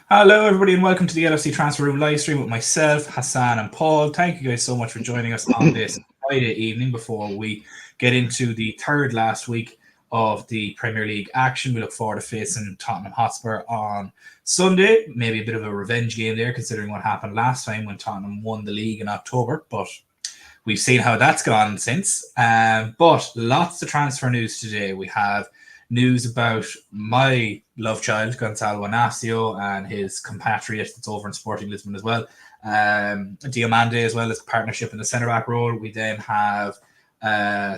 Hello, everybody, and welcome to the LFC Transfer Room live stream with myself, Hassan, and Paul. Thank you guys so much for joining us on this Friday evening before we get into the third last week of the Premier League action. We look forward to facing Tottenham Hotspur on Sunday. Maybe a bit of a revenge game there, considering what happened last time when Tottenham won the league in October. But we've seen how that's gone since. But lots of transfer news today. We have news about my love child, Gonzalo Inacio, and his compatriot that's over in Sporting Lisbon as well. Diomande as well as partnership in the centre back role. We then have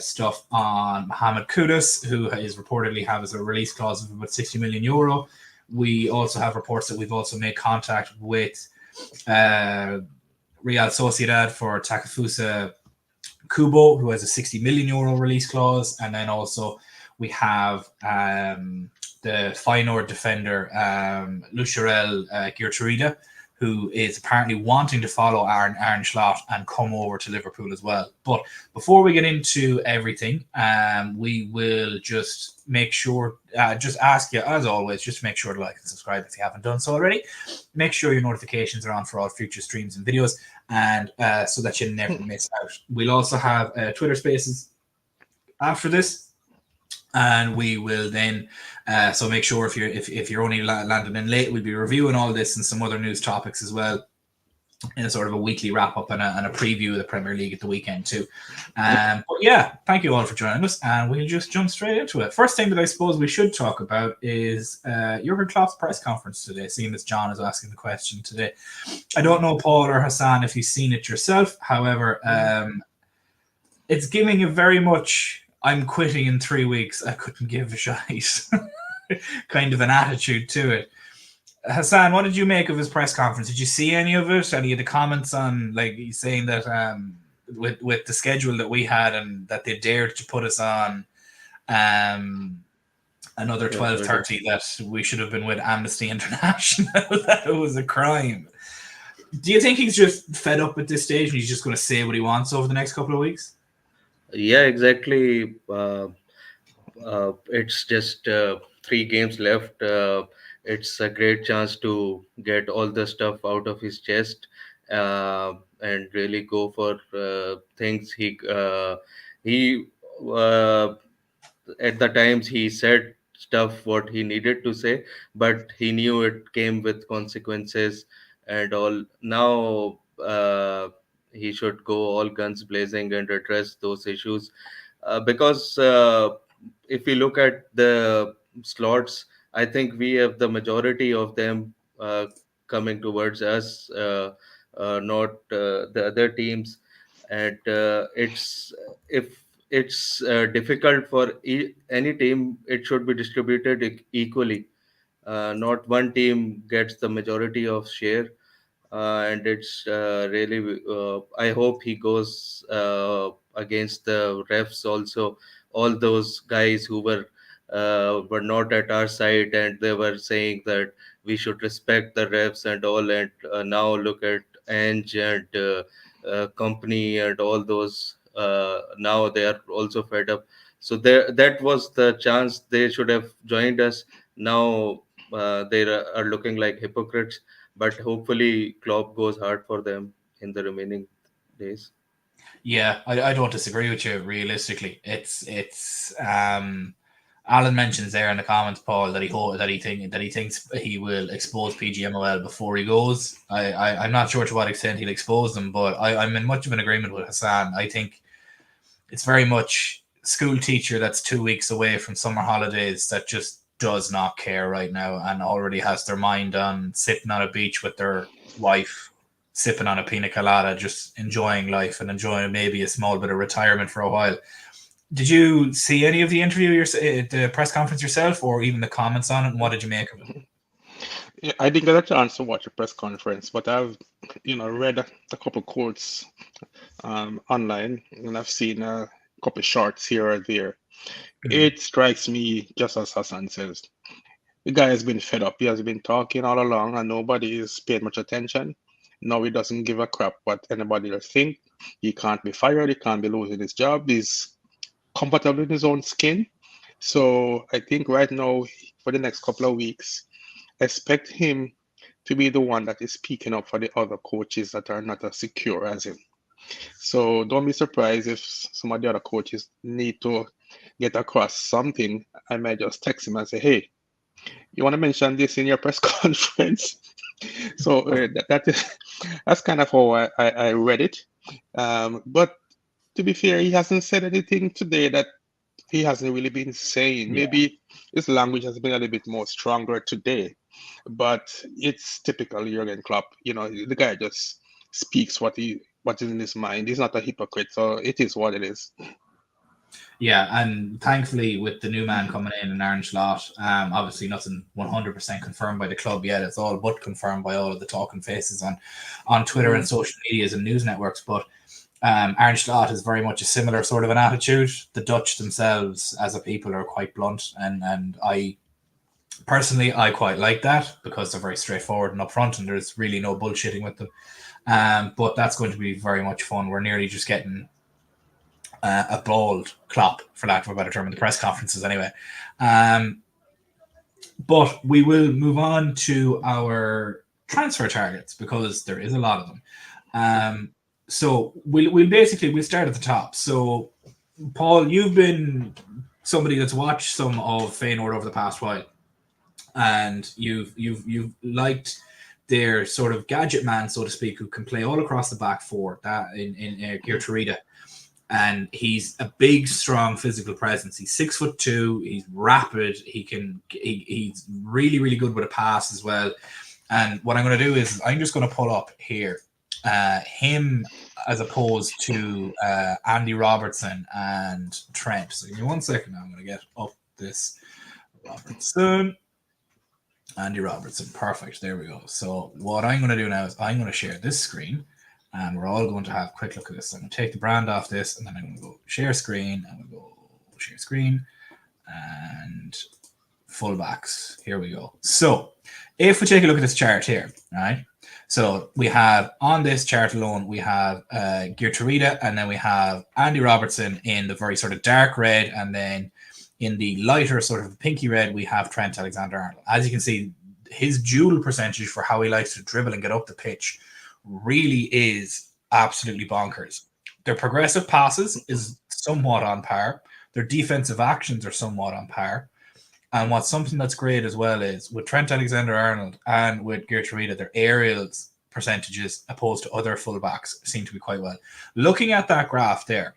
stuff on Mohammed Kudus, who is reportedly has a release clause of about 60 million euro. We also have reports that we've also made contact with Real Sociedad for Takefusa Kubo, who has a 60 million euro release clause, and then also we have the Feyenoord defender Lutsharel Geertruida, who is apparently wanting to follow Arne Slot and come over to Liverpool as well. But before we get into everything, we will just make sure, just ask you, as always, just make sure to like and subscribe if you haven't done so already. Make sure your notifications are on for all future streams and videos, and so that you never miss out. We'll also have Twitter Spaces after this, and we will then so make sure if you're only landing in late, we'll be reviewing all this and some other news topics as well in a sort of a weekly wrap up and a preview of the Premier League at the weekend too. But yeah, thank you all for joining us, and we'll just jump straight into it. First thing that I suppose we should talk about is Jurgen Klopp's press conference today, seeing as John is asking the question today. I don't know, Paul or Hassan, if you've seen it yourself. However, it's giving a very much I'm quitting in 3 weeks, I couldn't give a shite kind of an attitude to it. Hassan, what did you make of his press conference? Did you see any of it? Any of the comments on, like, he's saying that with the schedule that we had and that they dared to put us on another 12:30, that we should have been with Amnesty International, that it was a crime. Do you think he's just fed up at this stage and he's just going to say what he wants over the next couple of weeks? Yeah, exactly. It's just 3 games left. It's a great chance to get all the stuff out of his chest and really go for things. He at the times he said stuff what he needed to say, but he knew it came with consequences and all. Now he should go all guns blazing and address those issues because if we look at the slots, I think we have the majority of them coming towards us, not the other teams. And it's if it's difficult for any team, it should be distributed equally. Not one team gets the majority of share, and it's really. I hope he goes against the refs also. All those guys who were not at our side, and they were saying that we should respect the refs and all. And now look at Ange and company and all those. Now they are also fed up. So there, that was the chance they should have joined us. Now they are looking like hypocrites, but hopefully Klopp goes hard for them in the remaining days. Yeah, I don't disagree with you. Realistically, it's Alan mentions there in the comments, Paul, that he thinks he will expose PGMOL before he goes. I'm not sure to what extent he'll expose them, but I'm in much of an agreement with Hassan. I think it's very much school teacher that's 2 weeks away from summer holidays that just does not care right now and already has their mind on sitting on a beach with their wife, sipping on a pina colada, just enjoying life and enjoying maybe a small bit of retirement for a while. Did you see any of the interview, the press conference yourself, or even the comments on it? And what did you make of it? Yeah, I didn't get a chance to watch a press conference, but I've, read a couple quotes online, and I've seen a couple shorts here or there. It strikes me, just as Hassan says, the guy has been fed up. He has been talking all along, and nobody is paying much attention. Now he doesn't give a crap what anybody else think. He can't be fired. He can't be losing his job. He's comfortable in his own skin. So I think right now, for the next couple of weeks, expect him to be the one that is speaking up for the other coaches that are not as secure as him. So don't be surprised if some of the other coaches need to get across something. I might just text him and say, "Hey, you want to mention this in your press conference?" So that's kind of how I read it. But to be fair, he hasn't said anything today that he hasn't really been saying. Yeah. Maybe his language has been a little bit more stronger today, but it's typical Jurgen Klopp. The guy just speaks what is in his mind. He's not a hypocrite, so it is what it is. Yeah, and thankfully with the new man coming in and Arne Slot, obviously nothing 100% confirmed by the club yet. It's all but confirmed by all of the talking faces on Twitter and social medias and news networks. But Arne Slot is very much a similar sort of an attitude. The Dutch themselves as a people are quite blunt, and I personally quite like that because they're very straightforward and upfront, and there's really no bullshitting with them. But that's going to be very much fun. We're nearly just getting a bald Klopp, for lack of a better term, in the press conferences anyway. But we will move on to our transfer targets because there is a lot of them. So we'll start at the top. So Paul, you've been somebody that's watched some of Feyenoord over the past while, and you've liked their sort of gadget man, so to speak, who can play all across the back four. That in Geertruida. And he's a big, strong physical presence. He's 6'2". He's rapid. He's really, really good with a pass as well. And what I'm going to do is I'm just going to pull up here him as opposed to Andy Robertson and Trent. So give me 1 second. Now I'm going to get up this Andy Robertson. Perfect. There we go. So what I'm going to do now is I'm going to share this screen. And we're all going to have a quick look at this. I'm going to take the brand off this, and then I'm going to go share screen, and we'll go share screen, and fullbacks. Here we go. So if we take a look at this chart here, right? So we have, on this chart alone, we have Geertruida, and then we have Andy Robertson in the very sort of dark red, and then in the lighter sort of pinky red, we have Trent Alexander-Arnold. As you can see, his dual percentage for how he likes to dribble and get up the pitch really is absolutely bonkers. Their progressive passes is somewhat on par. Their defensive actions are somewhat on par. And what's something that's great as well is with Trent Alexander-Arnold and with Geertruida, their aerials percentages opposed to other fullbacks seem to be quite well. Looking at that graph there,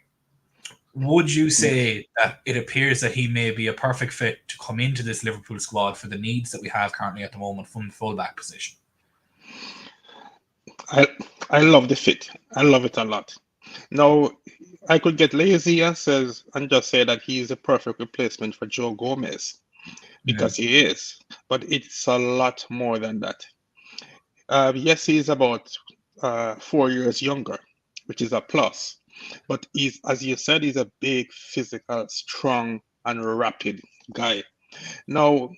would you say that it appears that he may be a perfect fit to come into this Liverpool squad for the needs that we have currently at the moment from the fullback position? I love the fit. I love it a lot. Now, I could get lazy and just say that he is a perfect replacement for Joe Gomez because he is, but it's a lot more than that. Yes, he is about 4 years younger, which is a plus. But he's, as you said, he's a big, physical, strong, and rapid guy. Now,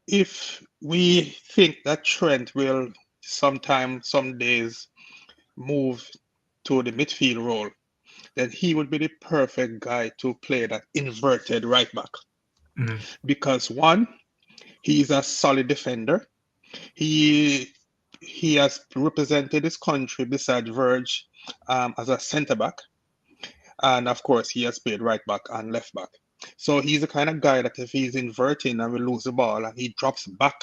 if we think that Trent will some days move to the midfield role, then he would be the perfect guy to play that inverted right back. Because one, he's a solid defender. He has represented his country beside Verge as a centre back, and of course he has played right back and left back. So he's the kind of guy that if he's inverting and we lose the ball and he drops back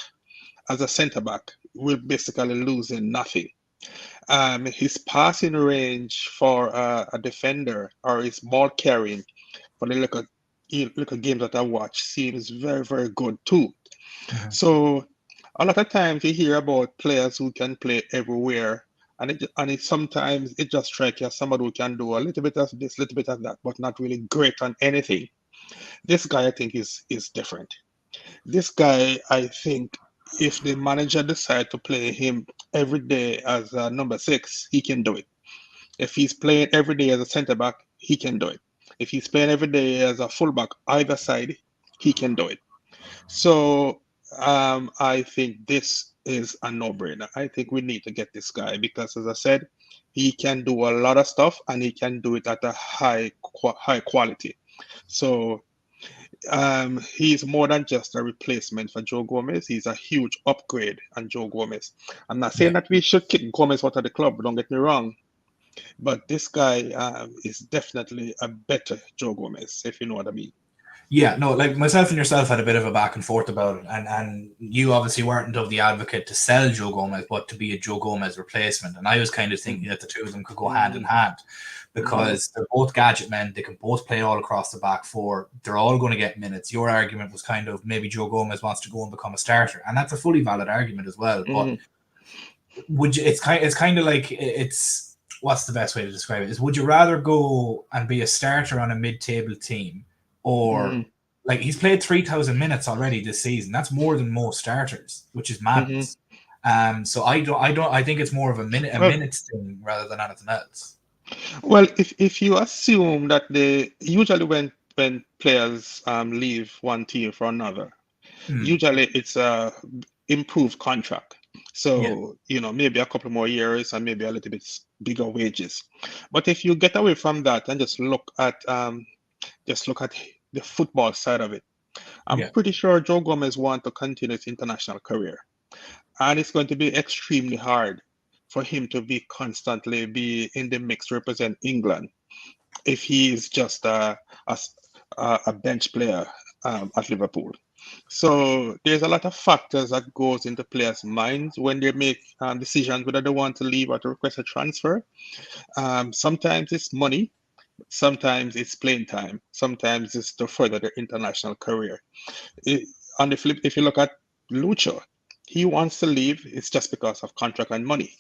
as a centre back, we're basically losing nothing. His passing range for a defender or his ball carrying for the little games that I watch seems very, very good too. So a lot of times you hear about players who can play everywhere, and sometimes it just strikes you as somebody who can do a little bit of this, little bit of that, but not really great on anything. This guy, I think, is different. This guy, I think, if the manager decides to play him every day as a number 6, he can do it. If he's playing every day as a centre back, he can do it. If he's playing every day as a fullback, either side, he can do it. So I think this is a no-brainer. I think we need to get this guy because, as I said, he can do a lot of stuff and he can do it at a high quality. So he's more than just a replacement for Joe Gomez. He's a huge upgrade on Joe Gomez. I'm not saying Yeah. that we should kick Gomez out of the club, don't get me wrong, but this guy is definitely a better Joe Gomez, if you know what I mean. Yeah, no, like myself and yourself had a bit of a back and forth about it, and you obviously weren't of the advocate to sell Joe Gomez, but to be a Joe Gomez replacement. And I was kind of thinking that the two of them could go hand in hand because they're both gadget men. They can both play all across the back four. They're all going to get minutes. Your argument was kind of maybe Joe Gomez wants to go and become a starter, and that's a fully valid argument as well. But would you? It's kind of like it's what's the best way to describe it? Is would you rather go and be a starter on a mid-table team? Or like he's played 3,000 minutes already this season. That's more than most starters, which is madness. So I think it's more of a minutes thing rather than anything else. Well, if you assume that they usually when players leave one team for another, usually it's a improved contract. So maybe a couple more years and maybe a little bit bigger wages. But if you get away from that and just look at the football side of it, I'm pretty sure Joe Gomez wants to continue his international career, and it's going to be extremely hard for him to constantly be in the mix to represent England if he is just a bench player at Liverpool. So there's a lot of factors that goes into players' minds when they make decisions whether they want to leave or to request a transfer. Sometimes it's money. Sometimes it's playing time. Sometimes it's to further their international career. On the flip, if you look at Lucho, he wants to leave. It's just because of contract and money.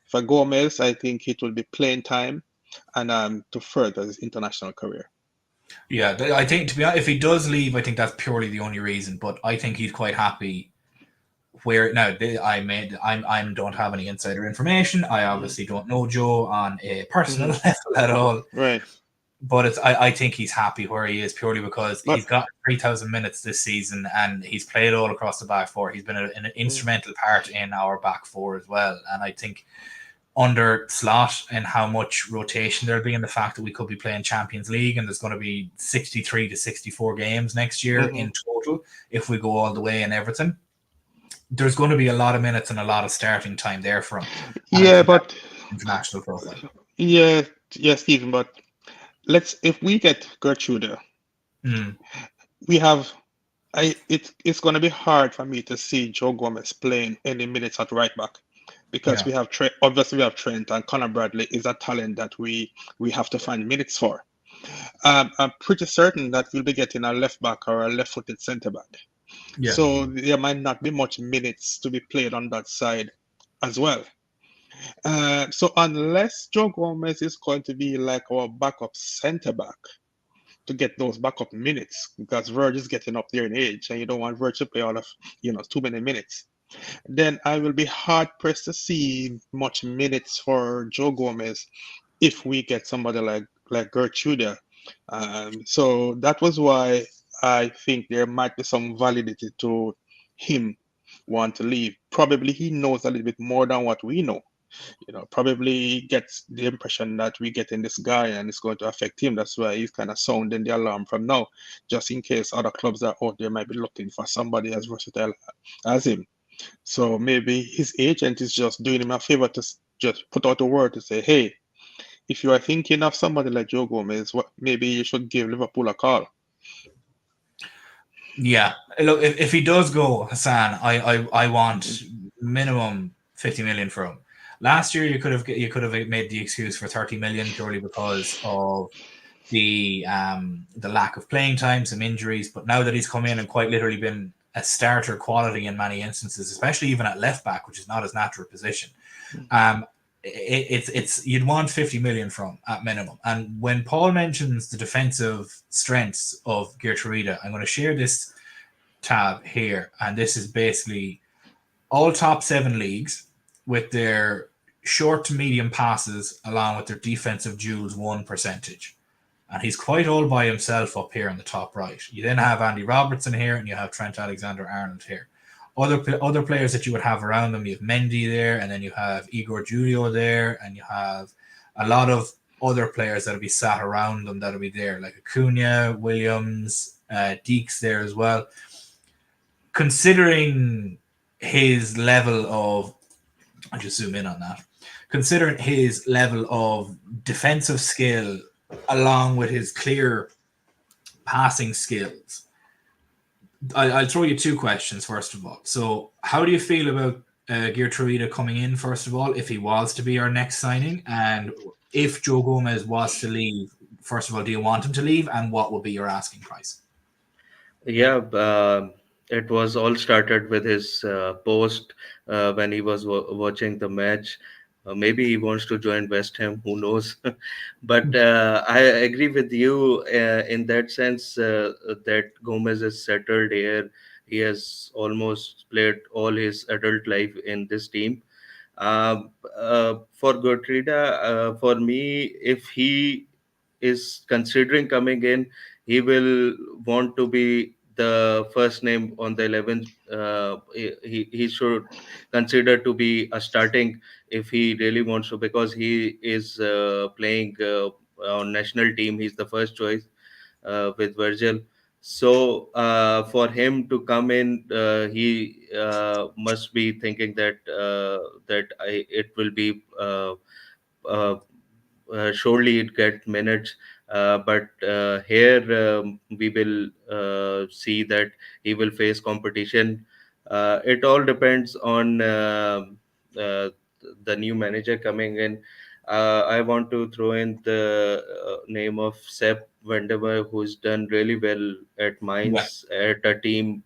For Gomez, I think it will be playing time and to further his international career. Yeah, I think to be honest, if he does leave, I think that's purely the only reason. But I think he's quite happy where now. I don't have any insider information. I obviously don't know Joe on a personal level at all. Right. But I think he's happy where he is purely because he's got 3,000 minutes this season and he's played all across the back four. He's been an instrumental part in our back four as well. And I think under Slot and how much rotation there'll be and the fact that we could be playing Champions League and there's going to be 63 to 64 games next year in total if we go all the way and everything. There's going to be a lot of minutes and a lot of starting time there for him. Yeah, but international profile. Yeah, Stephen, but if we get Geertruida, we have it's going to be hard for me to see Joe Gomez playing any minutes at right back because we have obviously we have Trent and Conor Bradley is a talent that we have to find minutes for. I'm pretty certain that we'll be getting a left back or a left-footed centre back. Yeah. So there might not be much minutes to be played on that side as well. So unless Joe Gomez is going to be like our backup centre back to get those backup minutes, because Virg is getting up there in age, and you don't want Virg to play all of too many minutes, then I will be hard pressed to see much minutes for Joe Gomez if we get somebody like Geertruida. So that was why I think there might be some validity to him want to leave. Probably he knows a little bit more than what we know. Probably gets the impression that we get in this guy and it's going to affect him. That's why he's kind of sounding the alarm from now, just in case other clubs that out there might be looking for somebody as versatile as him. So maybe his agent is just doing him a favor to just put out a word to say, hey, if you are thinking of somebody like Joe Gomez, maybe you should give Liverpool a call. Yeah, look, if he does go, Hassan, I want minimum 50 million for him. Last year, you could have made the excuse for 30 million purely because of the lack of playing time, some injuries. But now that he's come in and quite literally been a starter quality in many instances, especially even at left back, which is not his natural position, it's you'd want 50 million from at minimum. And when Paul mentions the defensive strengths of Geertruida, I'm going to share this tab here, and this is basically all top 7 leagues with their short to medium passes along with their defensive duels won percentage. And he's quite all by himself up here in the top right. You then have Andy Robertson here and you have Trent Alexander-Arnold here. Other players that you would have around them, you have Mendy there, and then you have Igor Julio there, and you have a lot of other players that'll be sat around them that'll be there, like Acuna, Williams, Deeks there as well. Considering his level of, I'll just zoom in on that. Considering his level of defensive skill along with his clear passing skills, I'll throw you two questions first of all. So, how do you feel about Geertruida coming in first of all, if he was to be our next signing, and if Joe Gomez was to leave? First of all, do you want him to leave, and what will be your asking price? Yeah, it was all started with his post when he was watching the match. Maybe he wants to join West Ham, who knows? But I agree with you in that sense that Gomez is settled here. He has almost played all his adult life in this team. For Gertruida, for me, if he is considering coming in, he will want to be the first name on the 11th. He should consider to be a starting if he really wants to, because he is playing on national team. He's the first choice with Virgil. So for him to come in, he must be thinking that it will be uh, surely it get minutes. But here we will see that he will face competition. It all depends on uh, the new manager coming in. I want to throw in the name of Sepp Vandermeer, who's done really well at Yeah. Mainz, at a team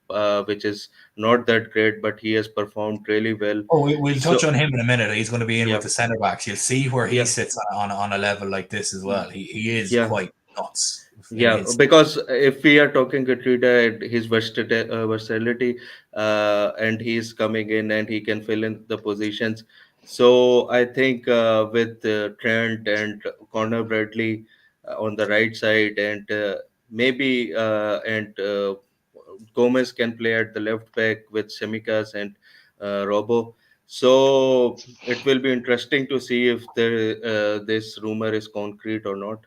which is not that great, but he has performed really well. Oh, we'll touch So on him in a minute. He's going to be in yeah, with the centre backs. You'll see where he yeah, sits on a level like this as well. He is yeah. quite nuts in Yeah, his. because if we are talking Katrina, his versatility, and he's coming in and he can fill in the positions. So I think with Trent and Connor Bradley on the right side, and maybe and Gomez can play at the left back with Semikas and Robo. So it will be interesting to see if this rumor is concrete or not.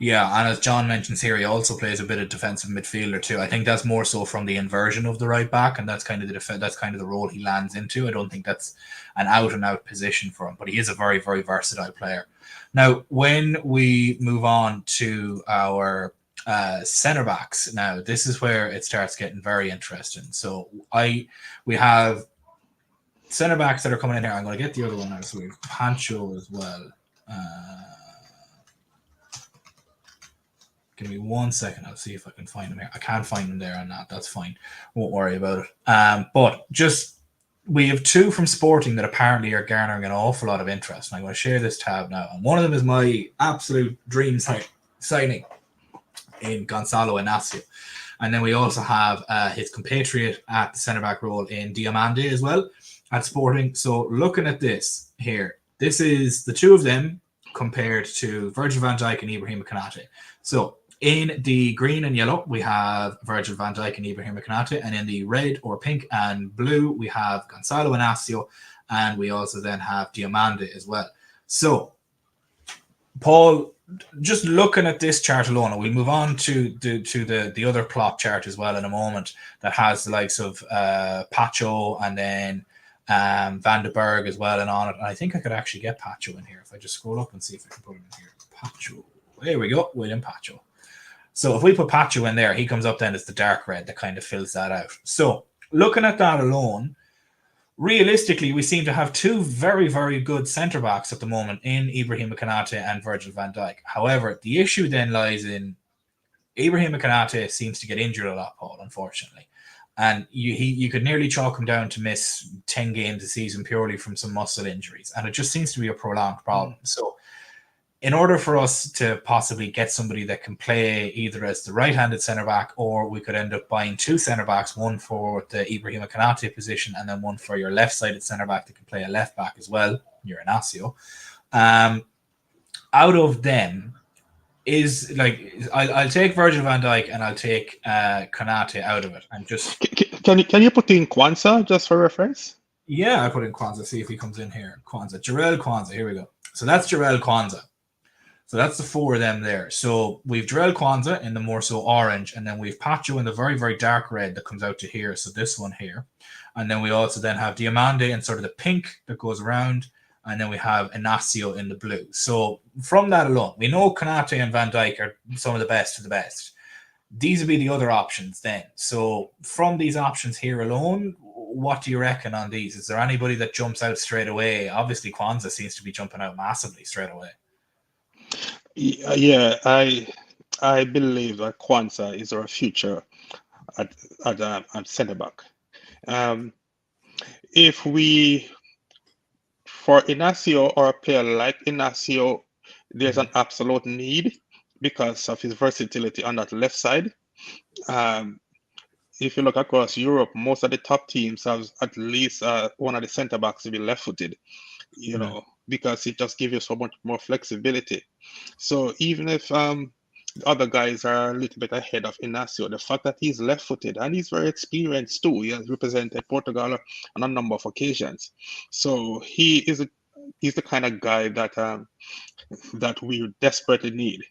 Yeah, and as John mentions here, he also plays a bit of defensive midfielder too. I think that's more so from the inversion of the right back, and that's kind of that's kind of the role he lands into. I don't think that's an out and out position for him, but he is a very very versatile player. Now, when we move on to our centre backs, now this is where it starts getting very interesting. So we have centre backs that are coming in here. I'm going to get the other one now. So we have Pancho as well. Give me 1 second. I'll see if I can find him here. I can't find him there or not. That's fine. Won't worry about it. But just we have two from Sporting that apparently are garnering an awful lot of interest. And I'm going to share this tab now. And one of them is my absolute dream signing in Gonzalo Inacio. And then we also have his compatriot at the centre back role in Diomande as well at Sporting. So looking at this here, this is the two of them compared to Virgil van Dijk and Ibrahim Konate. So in the green and yellow, we have Virgil van Dijk and Ibrahim Konate, and in the red or pink and blue, we have Gonzalo Inacio, and we also then have Diomande as well. So, Paul, just looking at this chart alone, and we'll move on to the other Klopp chart as well in a moment, that has the likes of Pacho and then Van de Berg as well and on it. And I think I could actually get Pacho in here if I just scroll up and see if I can put him in here. Pacho. There we go, William Pacho. So if we put Pacho in there, he comes up then as the dark red that kind of fills that out. So looking at that alone, realistically, we seem to have two very, very good centre-backs at the moment in Ibrahim Konate and Virgil van Dijk. However, the issue then lies in Ibrahim Konate seems to get injured a lot, Paul, unfortunately. And you could nearly chalk him down to miss 10 games a season purely from some muscle injuries. And it just seems to be a prolonged problem. So in order for us to possibly get somebody that can play either as the right-handed centre-back, or we could end up buying two centre-backs, one for the Ibrahim Konate position and then one for your left-sided centre-back that can play a left-back as well, your Inacio. Out of them, is like I'll take Virgil van Dijk and I'll take Konate out of it and just Can you put in Kwanzaa just for reference? I put in Kwanzaa, see if he comes in here. Jarell Kwanzaa, here we go. So that's Jarell Kwanzaa. So that's the 4 of them there. So we've Jarell Kwanzaa in the more so orange, and then we've Pacho in the very, very dark red that comes out to here. So this one here. And then we also then have Diomande in sort of the pink that goes around. And then we have Inacio in the blue. So from that alone, we know Konate and Van Dijk are some of the best of the best. These would be the other options then. So from these options here alone, what do you reckon on these? Is there anybody that jumps out straight away? Obviously, Kwanzaa seems to be jumping out massively straight away. Yeah, I believe that Kwanzaa is our future at centre back. If we, for Inacio or a player like Inacio, there's an absolute need because of his versatility on that left side. If you look across Europe, most of the top teams have at least one of the centre backs to be left-footed, you know, because it just gives you so much more flexibility. So even if the other guys are a little bit ahead of Inacio, the fact that he's left-footed and he's very experienced too, he has represented Portugal on a number of occasions. So he's the kind of guy that that we desperately need.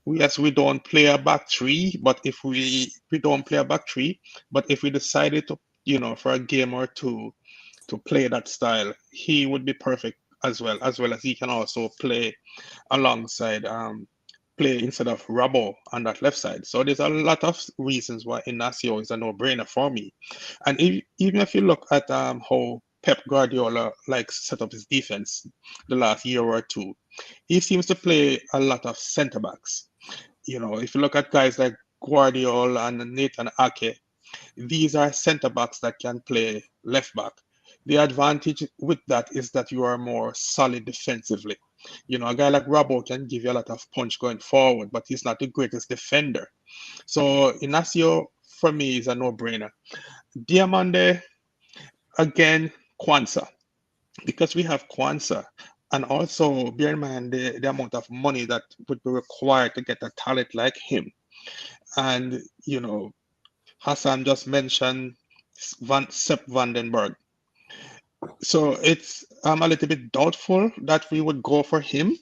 Yes, we don't play a back three, but if we don't play a back three, but if we decided to, you know, for a game or two to play that style, he would be perfect as well as he can also play alongside play instead of Rabo on that left side. So there's a lot of reasons why Inacio is a no-brainer for me. And even if you look at how Pep Guardiola likes set up his defense the last year or two, he seems to play a lot of centre backs. You know, if you look at guys like Guardiola and Nathan Ake, these are centre backs that can play left back. The advantage with that is that you are more solid defensively. You know, a guy like Rabo can give you a lot of punch going forward, but he's not the greatest defender. So Inacio, for me, is a no-brainer. Diomande, again, Kwanzaa. Because we have Kwanzaa, and also bear in mind the amount of money that would be required to get a talent like him. And, you know, Hassan just mentioned Sepp Vandenberg. So it's I'm a little bit doubtful that we would go for him,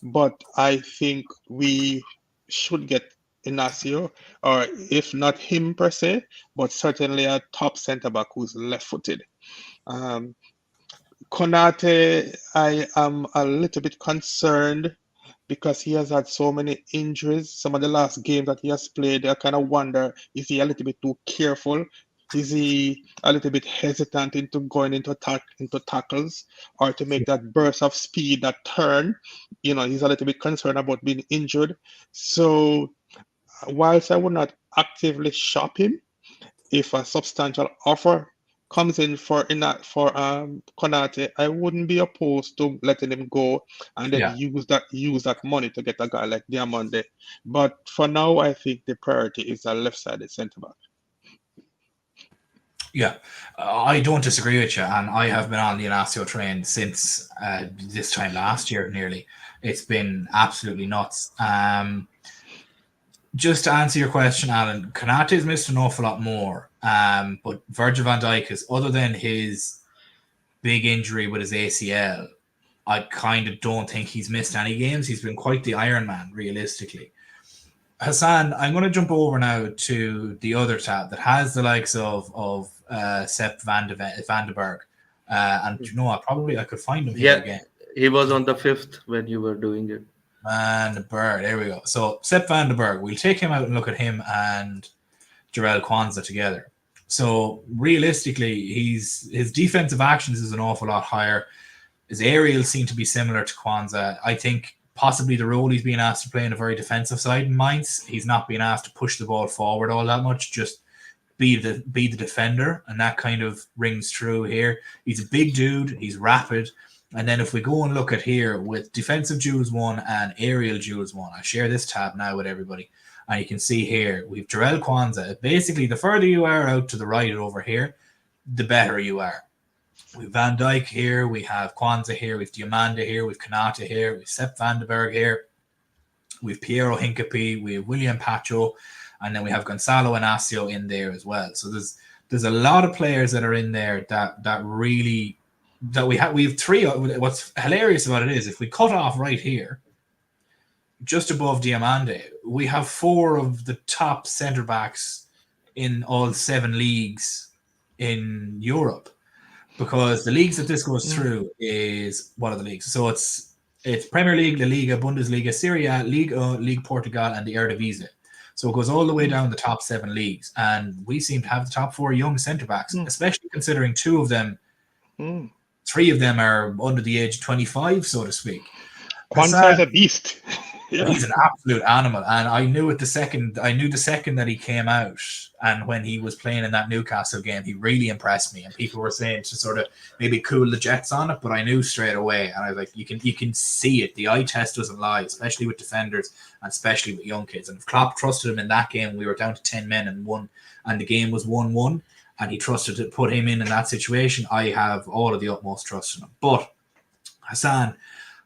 but I think we should get Inacio, or if not him per se, but certainly a top centre back who's left-footed. Konate, I am a little bit concerned because he has had so many injuries. Some of the last games that he has played, I kind of wonder, is he a little bit too careful? Is he a little bit hesitant into going into tackles or to make that burst of speed, that turn? You know, he's a little bit concerned about being injured. So whilst I would not actively shop him, if a substantial offer comes in for Konate, I wouldn't be opposed to letting him go and then use that money to get a guy like Diomande. But for now, I think the priority is a left-sided centre back. Yeah, I don't disagree with you, and I have been on the Inacio train since this time last year nearly. It's been absolutely nuts. Just to answer your question, Alan, Konate's missed an awful lot more, but Virgil van Dijk is, other than his big injury with his ACL, I kind of don't think he's missed any games. He's been quite the Iron Man, realistically. Hassan, I'm going to jump over now to the other tab that has the likes of Sepp Vandenberg. And you know what? Probably I could find him here again. He was on the 5th when you were doing it. Vandenberg, there we go. So Sepp Vandenberg, we'll take him out and look at him and Jarell Kwanzaa together. So realistically, his defensive actions is an awful lot higher. His aerials seem to be similar to Kwanzaa. I think possibly the role he's being asked to play in a very defensive side in Mainz. He's not being asked to push the ball forward all that much, just be the defender, and that kind of rings true here. He's a big dude, he's rapid, and then if we go and look at here with defensive duels 1 and aerial duels 1, I share this tab now with everybody, and you can see here we've Jarell Kwanzaa. Basically, the further you are out to the right over here, the better you are. We've Van Dijk here, we have Kwanzaa here, we've Diomande here, we've Konate here, we've Sepp Vandenberg here, we've Piero Hincapié, we have William Pacho, and then we have Gonzalo Inacio in there as well. So there's a lot of players that are in there that really we have 3. What's hilarious about it is if we cut off right here, just above Diomande, we have 4 of the top centre backs in all 7 leagues in Europe, because the leagues that this goes through is, what are the leagues? So it's Premier League, La Liga, Bundesliga, Serie A, Ligue Portugal, and the Eredivisie. So it goes all the way down the top 7 leagues, and we seem to have the top 4 young centre backs, especially considering 2 of them, 3 of them are under the age of 25, so to speak. Kwanzaa is a beast. Yeah. He's an absolute animal, and I knew the second that he came out, and when he was playing in that Newcastle game, he really impressed me. And people were saying to sort of maybe cool the jets on it, but I knew straight away, and I was like, you can see it. The eye test doesn't lie, especially with defenders and especially with young kids. And if Klopp trusted him in that game, we were down to 10 men and the game was 1-1, and he trusted to put him in that situation. I have all of the utmost trust in him. But Hassan,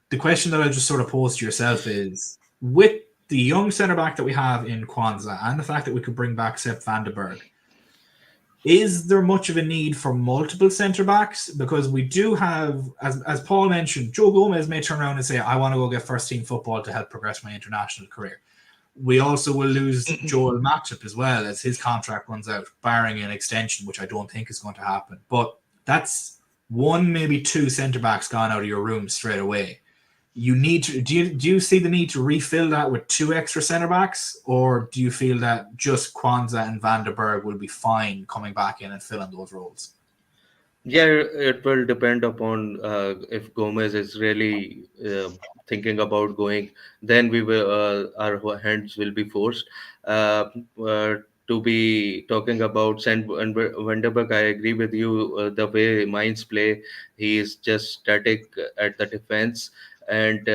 the question that I just sort of posed to yourself is, with the young centre-back that we have in Kwanzaa and the fact that we could bring back Sepp van den Berg, is there much of a need for multiple centre-backs? Because we do have, as Paul mentioned, Joe Gomez may turn around and say, I want to go get first-team football to help progress my international career. We also will lose Joel Matip as well as his contract runs out, barring an extension, which I don't think is going to happen. But that's 1, maybe 2 centre-backs gone out of your room straight away. You need to do you see the need to refill that with 2 extra centre backs, or do you feel that just Kwanzaa and Van den Berg will be fine coming back in and filling those roles? Yeah, it will depend upon if Gomez is really thinking about going. Then we will our hands will be forced to be talking about Van den Berg. I agree with you. The way Mainz play, he is just static at the defense. And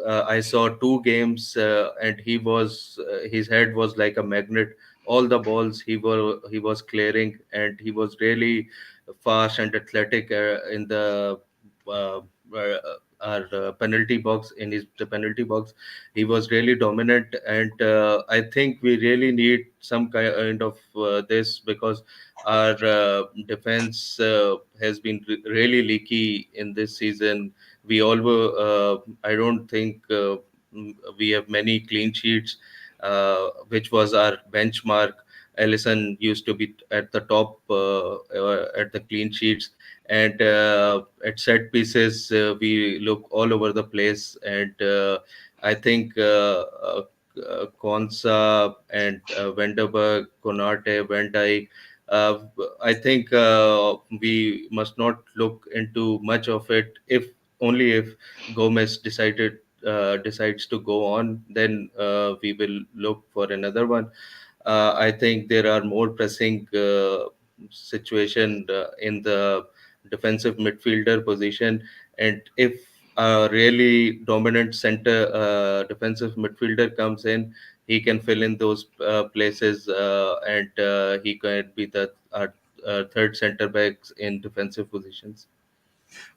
I saw 2 games, and his head was like a magnet. All the balls he was clearing, and he was really fast and athletic in the uh, uh, our penalty box. The penalty box, he was really dominant, and I think we really need some kind of this, because our defense has been really leaky in this season. We always I don't think we have many clean sheets, which was our benchmark. Ellison used to be at the top at the clean sheets, and at set pieces we look all over the place. And I think Konsa and Vanderberg, Konate, Van Dijk. Uh, I think we must not look into much of it. If only if Gomez decides to go on, then we will look for another one. I think there are more pressing situation in the defensive midfielder position, and if a really dominant center defensive midfielder comes in, he can fill in those places, and he can be the third center backs in defensive positions.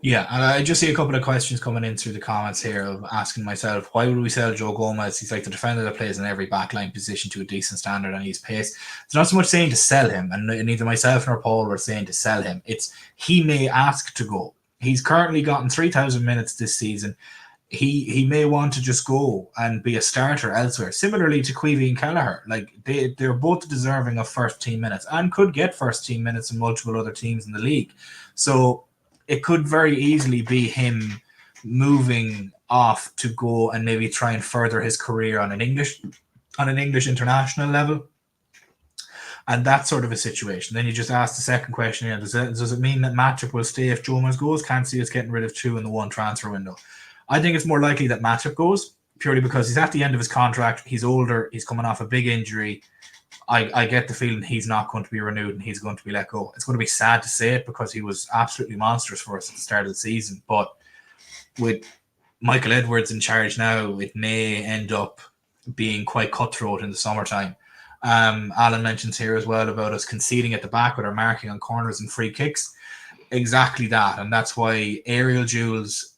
Yeah, and I just see a couple of questions coming in through the comments here of asking myself, why would we sell Joe Gomez? He's like the defender that plays in every backline position to a decent standard and he's pace. It's not so much saying to sell him, and neither myself nor Paul were saying to sell him. It's he may ask to go. He's currently gotten 3,000 minutes this season. He may want to just go and be a starter elsewhere. Similarly to Queevy and Kelleher, like they're both deserving of first team minutes and could get first team minutes in multiple other teams in the league. So it could very easily be him moving off to go and maybe try and further his career on an English international level. And that sort of a situation. Then you just ask the second question, does it mean that Matip will stay if Gomez goes? Can't see us getting rid of 2 in the 1 transfer window. I think it's more likely that Matip goes, purely because he's at the end of his contract. He's older. He's coming off a big injury. I get the feeling he's not going to be renewed and he's going to be let go. It's going to be sad to say it because he was absolutely monstrous for us at the start of the season. But with Michael Edwards in charge now, it may end up being quite cutthroat in the summertime. Alan mentions here as well about us conceding at the back with our marking on corners and free kicks. Exactly that. And that's why aerial duels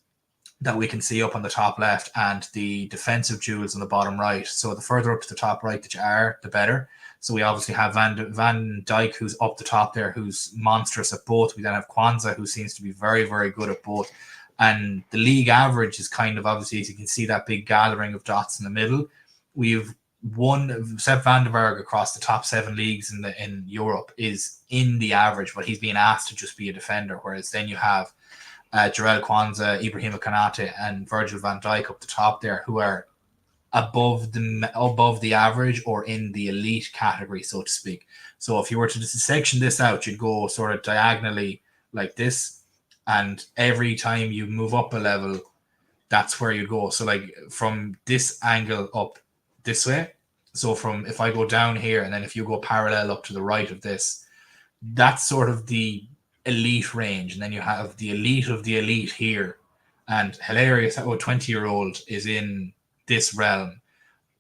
that we can see up on the top left and the defensive duels on the bottom right. So the further up to the top right that you are, the better. So we obviously have Van Dijk, who's up the top there, who's monstrous at both. We then have Kwanzaa, who seems to be very, very good at both. and the league average is kind of, obviously, as you can see, that big gathering of dots in the middle. We've won. Sepp van der Berg across the top 7 leagues in Europe is in the average, but he's being asked to just be a defender. Whereas then you have Jarell Kwanzaa, Ibrahima Konate, and Virgil van Dijk up the top there, who are above the average or in the elite category, so to speak. So if you were to section this out, you'd go sort of diagonally like this, and every time you move up a level, that's where you go. So like from this angle up this way. So from, if I go down here, and then if you go parallel up to the right of this, that's sort of the elite range. And then you have the elite of the elite here. And hilarious how a 20-year-old is in this realm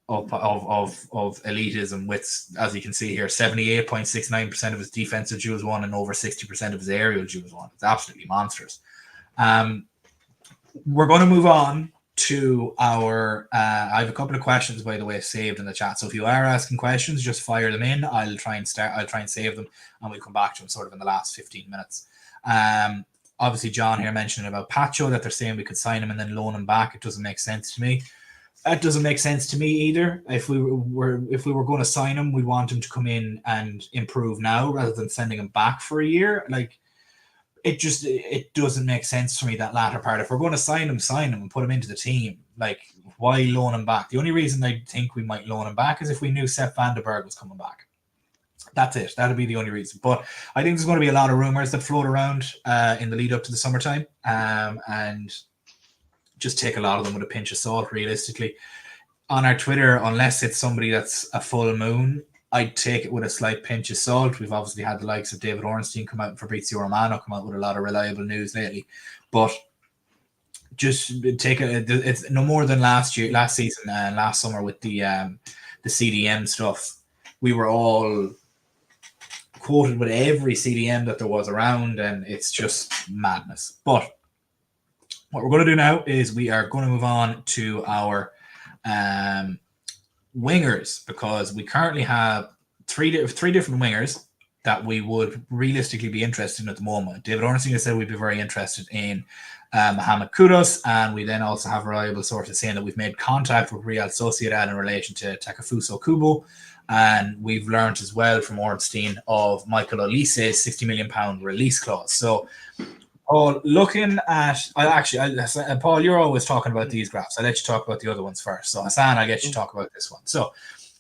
of elitism with, as you can see here, 78.69% of his defensive duels won and over 60% of his aerial duels won. It's absolutely monstrous. We're going to move on to our I have a couple of questions, by the way, saved in the chat. So if you are asking questions, just fire them in. I'll try and save them, and we'll come back to them sort of in the last 15 minutes. Obviously, John here mentioned about Pacho, that they're saying we could sign him and then loan him back. It doesn't make sense to me. That doesn't make sense to me either. If we were going to sign him, we want him to come in and improve now rather than sending him back for a year. Like, it doesn't make sense to me, that latter part. If we're going to sign him and put him into the team. Like, why loan him back? The only reason I think we might loan him back is if we knew Sepp van der Berg was coming back. That's it. That'd be the only reason. But I think there's going to be a lot of rumors that float around in the lead up to the summertime, and just take a lot of them with a pinch of salt, realistically. On our Twitter, unless it's somebody that's a full moon, I'd take it with a slight pinch of salt. We've obviously had the likes of David Ornstein come out, and Fabrizio Romano come out with a lot of reliable news lately. But just take it. It's no more than last season, and last summer with the CDM stuff. We were all quoted with every CDM that there was around, and it's just madness. But what we're going to do now is we are going to move on to our wingers, because we currently have three different wingers that we would realistically be interested in at the moment. David Ornstein has said we'd be very interested in Mohammed Kudus, and we then also have reliable sources saying that we've made contact with Real Sociedad in relation to Takefusa Kubo, and we've learned as well from Ornstein of Michael Olise's £60 million release clause. So, Paul, looking at, Paul, you're always talking about these graphs. I'll let you talk about the other ones first. So, Hassan, I'll get you to talk about this one. So,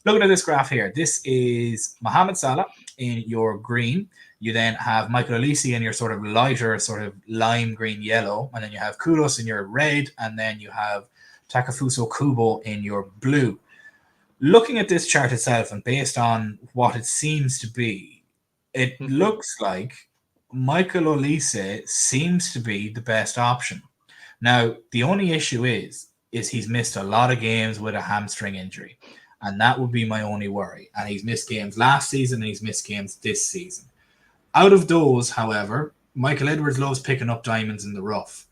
looking at this graph here, this is Mohamed Salah in your green. You then have Michael Olise in your sort of lighter, sort of lime green yellow, and then you have Kudus in your red, and then you have Takefusa Kubo in your blue. Looking at this chart itself, and based on what it seems to be, it looks like Michael Olise seems to be the best option. Now, the only issue is he's missed a lot of games with a hamstring injury, and that would be my only worry. And he's missed games last season, and he's missed games this season. Out of those, however, Michael Edwards loves picking up diamonds in the rough.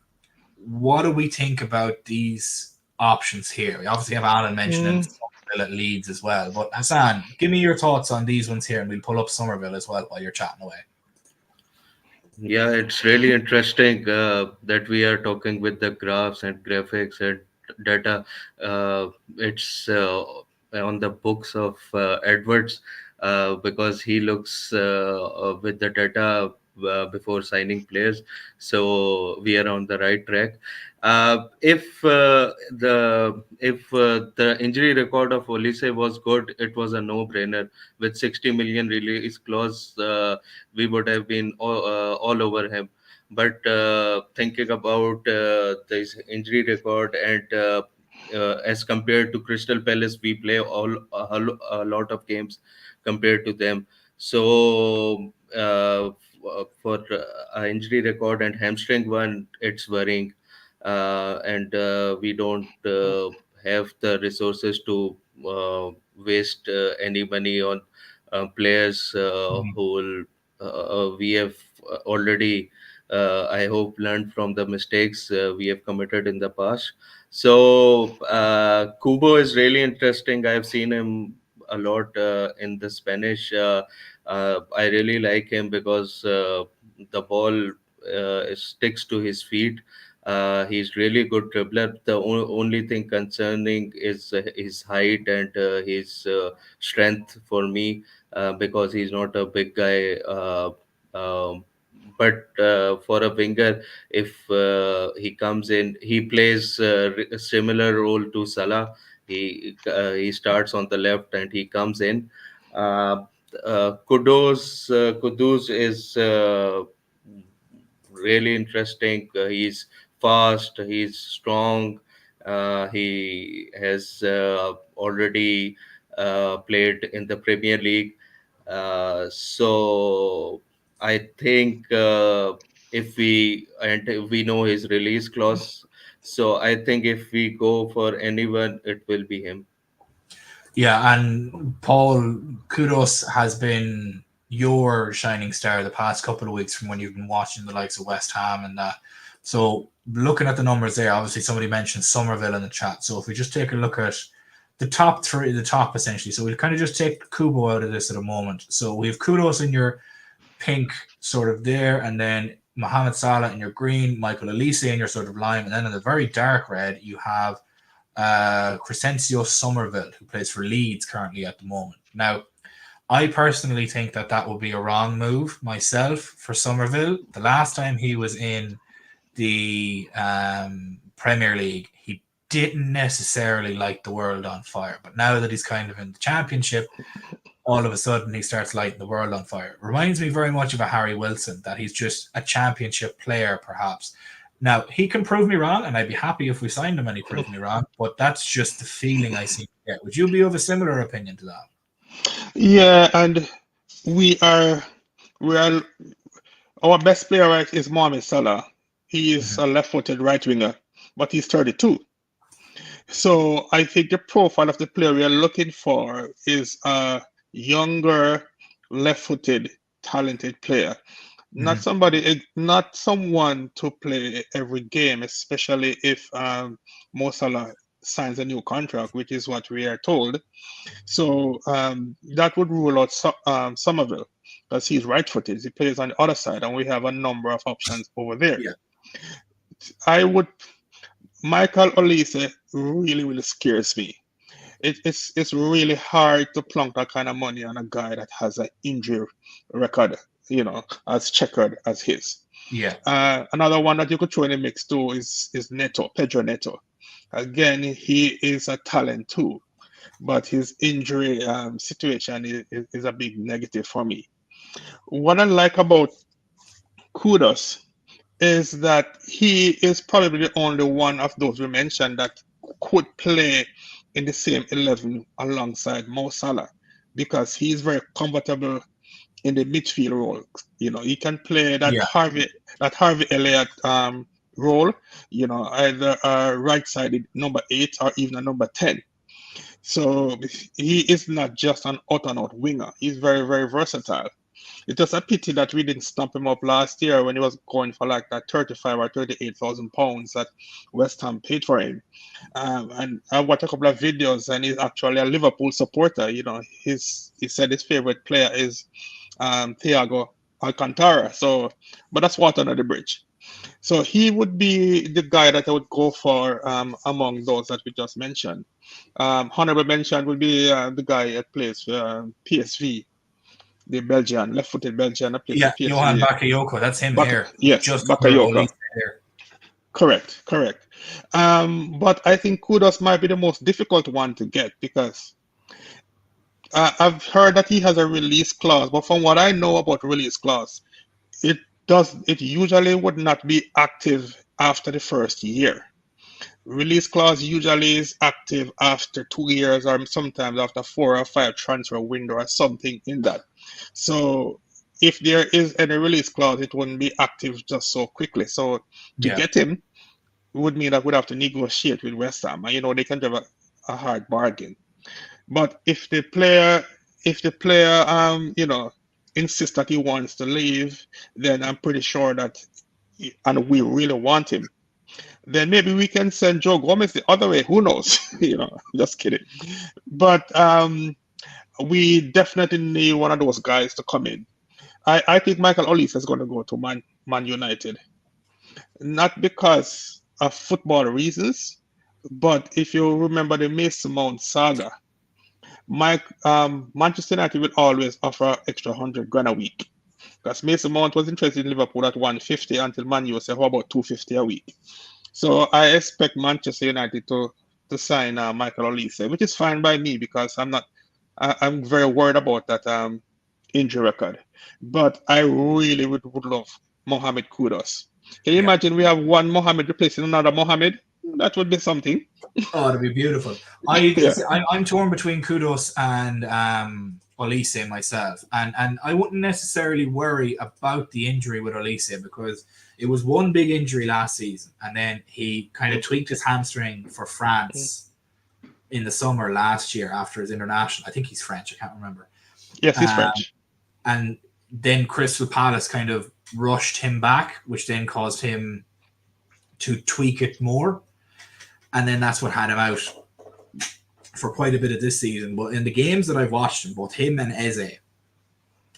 What do we think about these options here? We obviously have Alan mentioning Somerville at Leeds as well. But Hassan, give me your thoughts on these ones here, and we'll pull up Somerville as well while you're chatting away. Yeah, it's really interesting that we are talking with the graphs and graphics and data. It's on the books of Edwards because he looks with the data before signing players. So we are on the right track. If the injury record of Olise was good, it was a no-brainer. With 60 million release clause, we would have been all over him. But thinking about this injury record and as compared to Crystal Palace, we play a lot of games compared to them. So for injury record and hamstring one, it's worrying, and we don't have the resources to waste any money on players who will. We have already, I hope, learned from the mistakes we have committed in the past. So Kubo is really interesting. I've seen him a lot in the Spanish. I really like him because the ball sticks to his feet. He's really good dribbler. The only thing concerning is his height and his strength for me, because he's not a big guy. Um, but for a winger, if he comes in, he plays a similar role to Salah. He starts on the left and he comes in. Uh, Kudus is really interesting. He's fast. He's strong. He has already played in the Premier League. So I think if we know his release clause, so I think if we go for anyone, it will be him. Yeah, and Paul, Kudos has been your shining star the past couple of weeks from when you've been watching the likes of West Ham and that. So looking at the numbers there, obviously somebody mentioned Somerville in the chat. So if we just take a look at the top three, the top essentially. So we'll kind of just take Kubo out of this at a moment. So we have Kudos in your pink sort of there, and then Mohamed Salah in your green, Michael Olise in your sort of lime, and then in the very dark red you have Crescencio Somerville, who plays for Leeds currently at the moment. Now, I personally think that that would be a wrong move myself for Somerville. The last time he was in the Premier League, he didn't necessarily light the world on fire. But now that he's kind of in the Championship, all of a sudden he starts lighting the world on fire. It reminds me very much of a Harry Wilson, that he's just a Championship player, perhaps. Now, he can prove me wrong, and I'd be happy if we signed him and he proved me wrong, but that's just the feeling I seem to get. Would you be of a similar opinion to that? Yeah, and we are our best player right is Mohamed Salah. He is a left-footed right winger, but he's 32. So I think the profile of the player we are looking for is a younger, left-footed, talented player. Not someone to play every game, especially if Mo Salah signs a new contract, which is what we are told. So that would rule out Somerville, because he's right-footed. He plays on the other side, and we have a number of options over there. Yeah. Michael Olise really scares me. It's really hard to plunk that kind of money on a guy that has an injury record, as checkered as his. Yeah. Another one that you could throw in the mix too is Pedro Neto. Again, he is a talent too, but his injury situation is a big negative for me. What I like about Kudos is that he is probably the only one of those we mentioned that could play in the same 11 alongside Mo Salah, because he's very comfortable in the midfield role. He can play that Harvey Elliott role, either a right-sided number 8 or even a number 10. So he is not just an out-and-out winger. He's very, very versatile. It's just a pity that we didn't stump him up last year when he was going for like that 35 or 38,000 pounds that West Ham paid for him. And I watched a couple of videos, and he's actually a Liverpool supporter. He said his favorite player is Thiago Alcantara. But that's water under the bridge. So he would be the guy that I would go for among those that we just mentioned. Honorable mention would be the guy that plays for PSV. The Belgian, left-footed Belgian, that plays for PSV. Johan Bakayoko, that's him here. Yes, just Bakayoko. Correct. But I think Kudos might be the most difficult one to get, because I've heard that he has a release clause, but from what I know about release clause, it usually would not be active after the first year. Release clause usually is active after 2 years, or sometimes after 4 or 5 transfer window or something in that. So if there is any release clause, it wouldn't be active just so quickly. So to get him would mean that we'd have to negotiate with West Ham. They can have a hard bargain. But if the player insists that he wants to leave, then I'm pretty sure that, and we really want him, then maybe we can send Joe Gomez the other way. Who knows? Just kidding. But we definitely need one of those guys to come in. I think Michael Olise is going to go to Man United. not because of football reasons, but if you remember the Mason Mount saga, Manchester United will always offer extra 100 grand a week. Because Mason Mount was interested in Liverpool at 150 until Man U said, how about 250 a week? So I expect Manchester United to sign Michael Olise, which is fine by me because I'm very worried about that injury record. But I really would love Mohammed Kudus. Can you Yeah. imagine we have one Mohammed replacing another Mohammed? That would be something. Oh, it'd be beautiful. Yeah. I'm torn between Kudos and Olise myself, and I wouldn't necessarily worry about the injury with Olise because it was one big injury last season, and then he kind of tweaked his hamstring for France in the summer last year after his international. I think he's French. I can't remember. Yes, he's French. And then Crystal Palace kind of rushed him back, which then caused him to tweak it more. And then that's what had him out for quite a bit of this season. But in the games that I've watched, both him and Eze,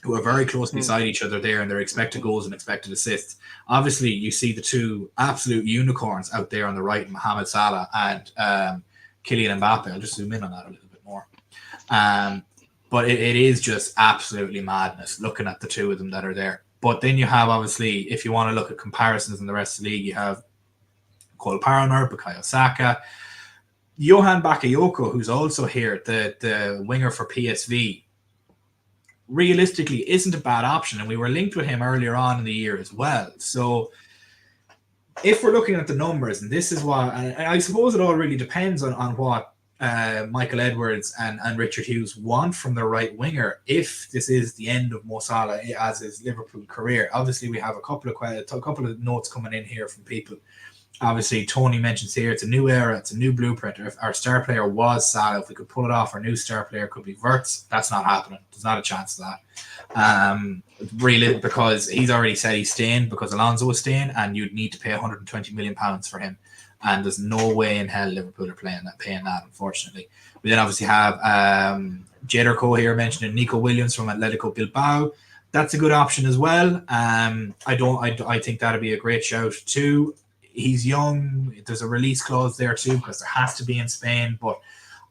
who are very close beside each other there, and their expected goals and expected assists. Obviously, you see the two absolute unicorns out there on the right, Mohamed Salah and Kylian Mbappe. I'll just zoom in on that a little bit more. But it is just absolutely madness looking at the two of them that are there. But then you have, obviously, if you want to look at comparisons in the rest of the league, you have Cole Palmer, Bukayo Saka, Johan Bakayoko, who's also here, the winger for PSV, realistically isn't a bad option. And we were linked with him earlier on in the year as well. So if we're looking at the numbers, and this is what, and I suppose it all really depends on what Michael Edwards and Richard Hughes want from their right winger. If this is the end of Mo Salah as his Liverpool career, obviously we have a couple of notes coming in here from people. Obviously, Tony mentions here it's a new era, it's a new blueprint. If our star player was Salah, if we could pull it off, our new star player could be Wirtz. That's not happening. There's not a chance of that. Really, because he's already said he's staying because Alonso is staying, and you'd need to pay £120 million for him. And there's no way in hell Liverpool are paying that, unfortunately. We then obviously have Jederko here mentioning Nico Williams from Atletico Bilbao. That's a good option as well. I think that'd be a great shout too. He's young. There's a release clause there too because there has to be in Spain, but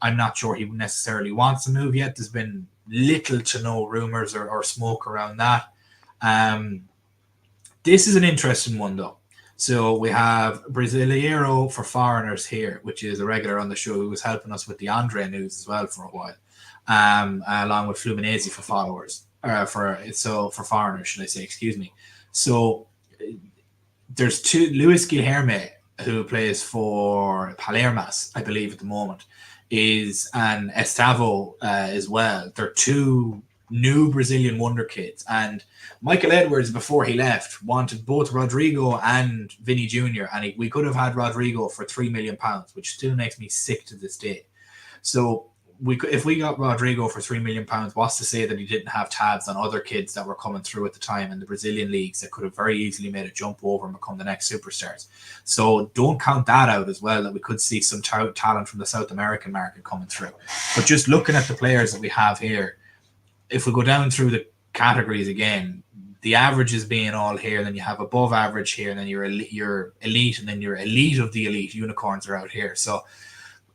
I'm not sure he necessarily wants to move yet. There's been little to no rumors or smoke around that. This is an interesting one though. So we have Brasileiro for Foreigners here, which is a regular on the show who was helping us with the Andre news as well for a while, along with Fluminense for followers, for Foreigners, should I say? Excuse me. So there's two. Luis Guilherme, who plays for Palermas, I believe at the moment, and Estavo as well. They're two new Brazilian wonder kids, and Michael Edwards before he left wanted both Rodrigo and Vinny Jr. and we could have had Rodrigo for £3 million, which still makes me sick to this day. So if we got Rodrigo for £3 million, what's to say that he didn't have tabs on other kids that were coming through at the time in the Brazilian leagues that could have very easily made a jump over and become the next superstars. So don't count that out as well, that we could see some talent from the South American market coming through. But just looking at the players that we have here, if we go down through the categories again, the averages being all here, then you have above average here, and then your elite, and then your elite of the elite unicorns are out here. So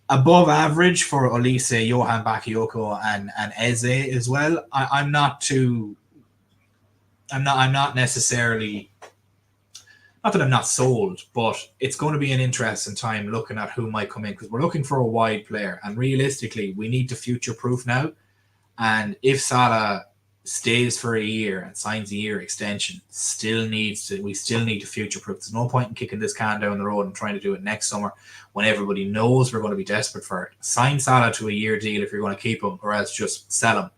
above average for Olise, Johan Bakayoko, and Eze as well. I'm not necessarily, not that I'm not sold, but it's going to be an interesting time looking at who might come in because we're looking for a wide player, and realistically, we need to future proof now. And if Salah stays for a year and signs a year extension, we still need to future proof. There's no point in kicking this can down the road and trying to do it next summer when everybody knows we're going to be desperate for it. Sign Salah to a year deal if you're going to keep him, or else just sell him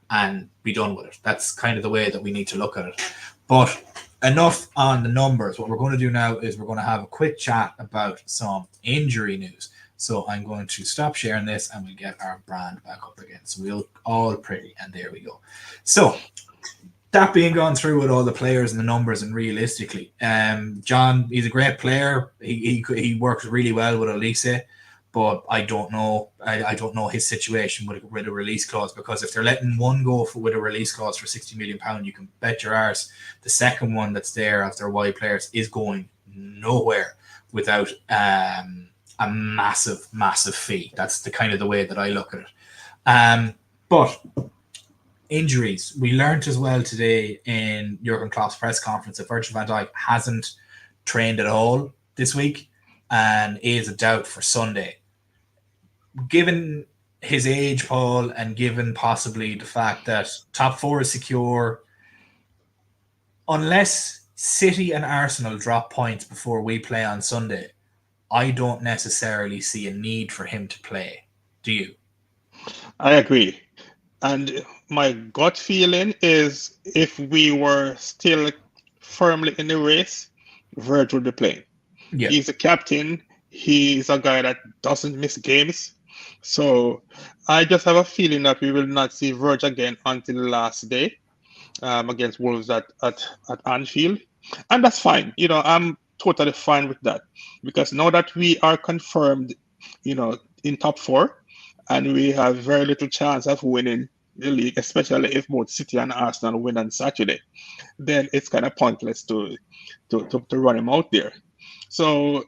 and be done with it. That's kind of the way that we need to look at it. But enough on the numbers. What we're going to do now is we're going to have a quick chat about some injury news. So I'm going to stop sharing this and we'll get our brand back up again. So we'll all pretty, and there we go. So that being gone through with all the players and the numbers and realistically, John, he's a great player. He works really well with Olise, but I don't know. I don't know his situation with a release clause, because if they're letting one go with a release clause for £60 million, you can bet your arse the second one that's there of their wide players is going nowhere without a massive fee. That's the kind of the way that I look at it. But injuries, we learned as well today in Jurgen Klopp's press conference that Virgil van Dijk hasn't trained at all this week and is a doubt for Sunday. Given his age, Paul, and given possibly the fact that top 4 is secure, unless City and Arsenal drop points before we play on Sunday, I don't necessarily see a need for him to play. Do you? I agree. And my gut feeling is if we were still firmly in the race, Virgil would be playing. Yeah. He's a captain. He's a guy that doesn't miss games. So I just have a feeling that we will not see Virgil again until the last day against Wolves at Anfield. And that's fine. I'm totally fine with that. Because now that we are confirmed, in top 4, and we have very little chance of winning the league, especially if both City and Arsenal win on Saturday, then it's kind of pointless to run him out there. So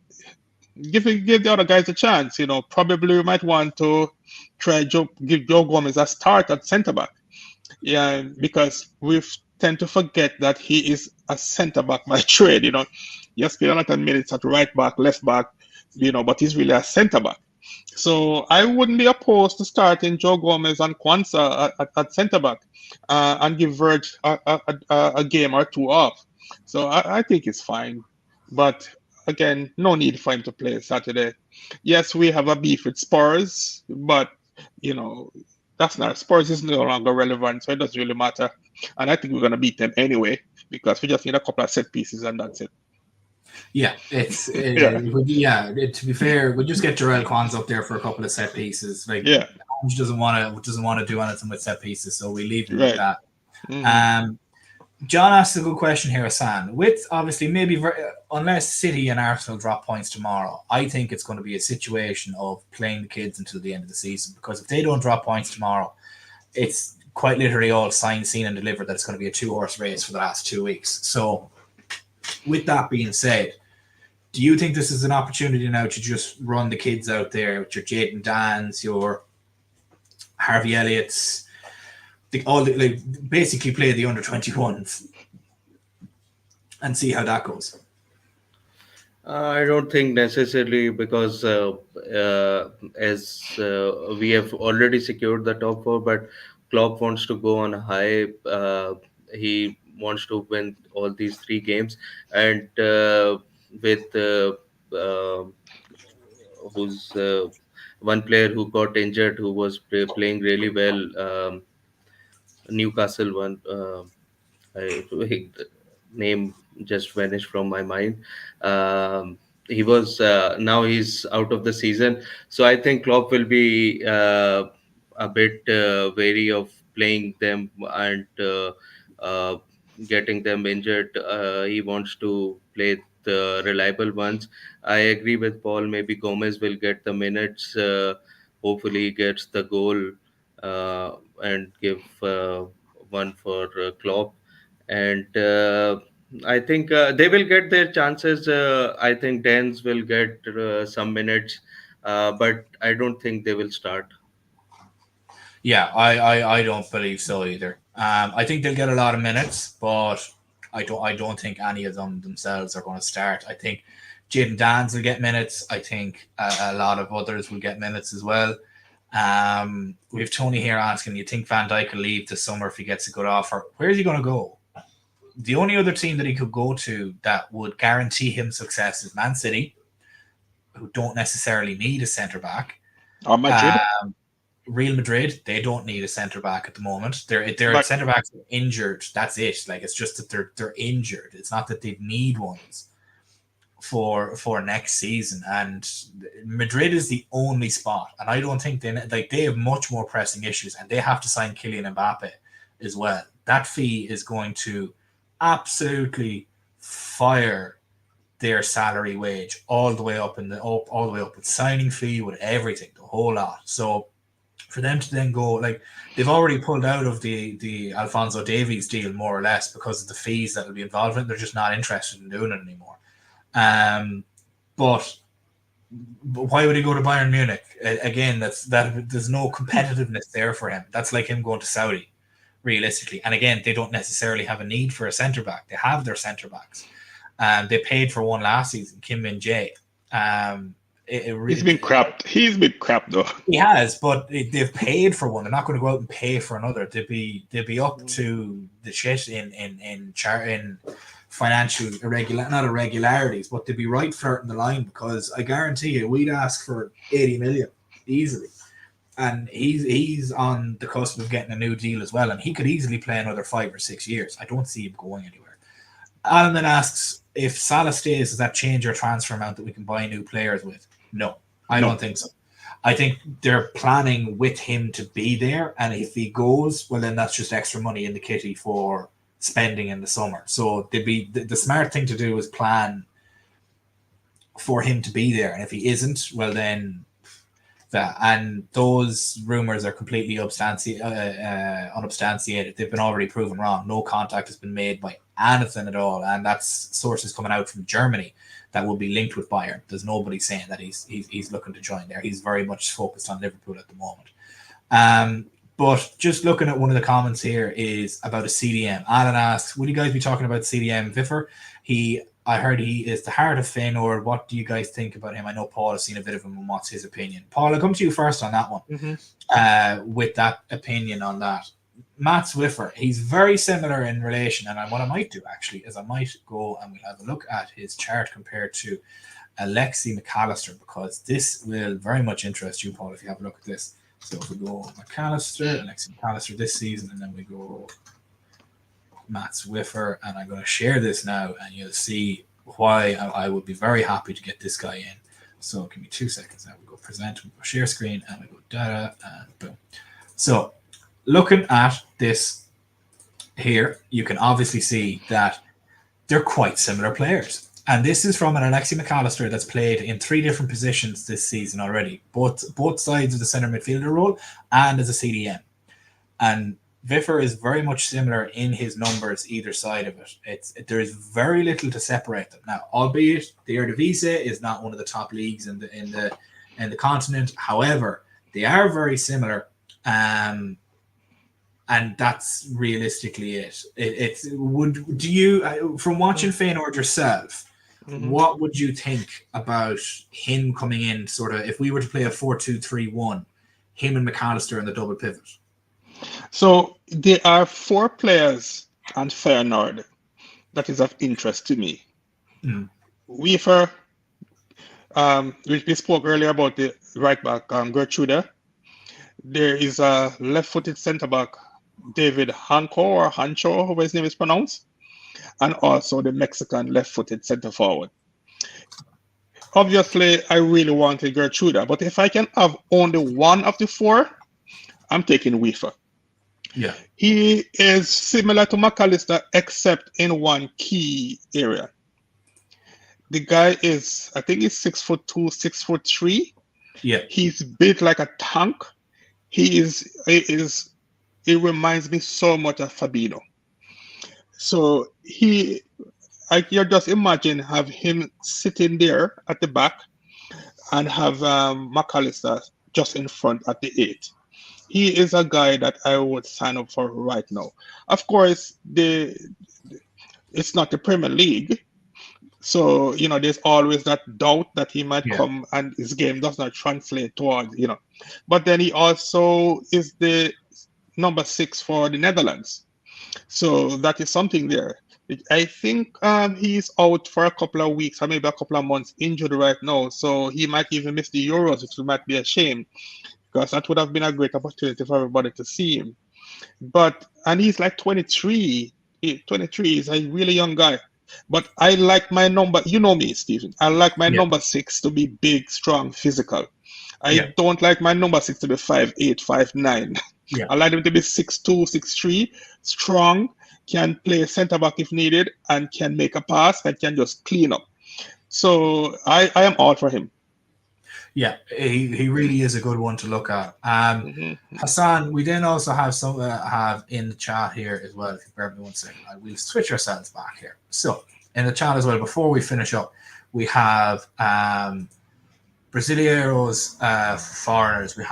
give the other guys a chance. Probably we might want to try give Joe Gomez a start at centre back. Yeah, because we tend to forget that he is a centre back by trade. Yes, played a lot of minutes at right back, left back, but he's really a centre back. So I wouldn't be opposed to starting Joe Gomez and Kwanzaa at centre back and give Verge a game or 2 off. So I think it's fine. But again, no need for him to play Saturday. Yes, we have a beef with Spurs, but that's not Spurs is no longer relevant, so it doesn't really matter. And I think we're going to beat them anyway because we just need a couple of set pieces and that's it. Yeah, it's to be fair, we'll just get Jarrell Quans up there for a couple of set pieces. He doesn't want to do anything with set pieces, so we leave him with that. Mm-hmm. John asked a good question here, Hassan. With obviously maybe unless City and Arsenal drop points tomorrow, I think it's going to be a situation of playing the kids until the end of the season, because if they don't drop points tomorrow, it's quite literally all signed, seen, and delivered that it's going to be a 2-horse race for the last 2 weeks. So with that being said, do you think this is an opportunity now to just run the kids out there with your Jayden Dans, your Harvey Elliott's, basically play the under-21s and see how that goes? I don't think necessarily, because as we have already secured the top 4, but Klopp wants to go on a high. He wants to win all these 3 games, and with who's one player who got injured, who was playing really well, Newcastle one. The name just vanished from my mind. He was now he's out of the season, so I think Klopp will be a bit wary of playing them and getting them injured. He wants to play the reliable ones. I agree with Paul. Maybe Gomez will get the minutes. Hopefully, he gets the goal and give one for Klopp. And I think they will get their chances. I think Dens will get some minutes, but I don't think they will start. Yeah, I don't believe so either. I think they'll get a lot of minutes, but I don't think any of them themselves are going to start. I think Jayden Dans will get minutes. I think a lot of others will get minutes as well. We have Tony here asking, you think Van Dijk will leave this summer if he gets a good offer? Where is he going to go? The only other team that he could go to that would guarantee him success is Man City, who don't necessarily need a centre-back. Or Madrid. Real Madrid, they don't need a centre-back at the moment. Their centre-backs are injured. That's it. It's just that they're injured. It's not that they need ones for next season. And Madrid is the only spot. And I don't think they have much more pressing issues, and they have to sign Kylian Mbappe as well. That fee is going to absolutely fire their salary wage all the way up with signing fee, with everything, the whole lot. So for them to then go, they've already pulled out of the Alphonso Davies deal more or less because of the fees that will be involved in it. They're just not interested in doing it anymore. But why would he go to Bayern Munich? Again, there's no competitiveness there for him. That's like him going to Saudi, realistically. And again, they don't necessarily have a need for a centre back. They have their centre backs. They paid for one last season, Kim Min Jae. He's been crap. He's been crap though. He has, but they've paid for one. They're not going to go out and pay for another. They'd be up to the shit in financial not irregularities, but they'd be right flirting the line, because I guarantee you we'd ask for 80 million easily. And he's on the cusp of getting a new deal as well, and he could easily play another 5 or 6 years. I don't see him going anywhere. Alan then asks, if Salah stays, does that change your transfer amount that we can buy new players with? No, I don't think so. I think they're planning with him to be there, and if he goes, well, then that's just extra money in the kitty for spending in the summer. So the smart thing to do is plan for him to be there, and if he isn't, well then that. And those rumors are completely unsubstantiated. They've been already proven wrong. No contact has been made by anything at all, and that's sources coming out from Germany that will be linked with Bayern. There's nobody saying that he's looking to join there. He's very much focused on Liverpool at the moment. But just looking at one of the comments here is about a CDM. Alan asks, will you guys be talking about CDM Viffer? I heard he is the heart of Feyenoord. What do you guys think about him? I know Paul has seen a bit of him, and what's his opinion? Paul, I'll come to you first on that one. With that opinion on that. Mats Wiffer, he's very similar in relation, and what I might do actually is I might go and we'll have a look at his chart compared to Alexi McAllister, because this will very much interest you, Paul, if you have a look at this. So if we go Alexi McAllister this season, and then we go Mats Wiffer, and I'm going to share this now, and you'll see why I would be very happy to get this guy in. So give me 2 seconds. Now we go present, we go share screen, and we go data, and boom. So looking at this here, you can obviously see that they're quite similar players. And this is from an Alexi McAllister that's played in 3 different positions this season already, both sides of the centre midfielder role and as a CDM. And Viffer is very much similar in his numbers either side of it. There is very little to separate them now, albeit the Eredivisie is not one of the top leagues in the continent. However, they are very similar, and that's realistically it. From watching Feyenoord yourself, what would you think about him coming in? Sort of, if we were to play a 4-2-3-1, him and McAllister in the double pivot. So there are 4 players on Feyenoord that is of interest to me. Weaver, we spoke earlier about the right back, Geertruida. There is a left-footed centre back, David Hancho, however his name is pronounced, and also the Mexican left-footed centre forward. Obviously, I really wanted Geertruida, but if I can have only one of the 4, I'm taking Weaver. Yeah, he is similar to McAllister, except in one key area. The guy is, I think he's 6'2", 6'3". Yeah, he's built like a tank. He reminds me so much of Fabinho. So you just imagine have him sitting there at the back and have McAllister just in front at the 8. He is a guy that I would sign up for right now. Of course, it's not the Premier League, so there's always that doubt that he might come and his game does not translate towards But then he also is the number 6 for the Netherlands, so that is something there. I think he's out for a couple of weeks or maybe a couple of months, injured right now, so he might even miss the Euros, which might be a shame, because that would have been a great opportunity for everybody to see him. And he's like 23. 23 is a really young guy. But I like my number, you know me, Stephen. I like my number 6 to be big, strong, physical. I don't like my number 6 to be 5'8", 5'9". I like him to be 6'2", 6'3", strong, can play centre back if needed, and can make a pass and can just clean up. So I am all for him. Yeah, he really is a good one to look at. Hassan, we then also have some have in the chat here as well. If you bear with me 1 second, we'll switch ourselves back here. So in the chat as well, before we finish up, We have Brasileiros, foreigners. We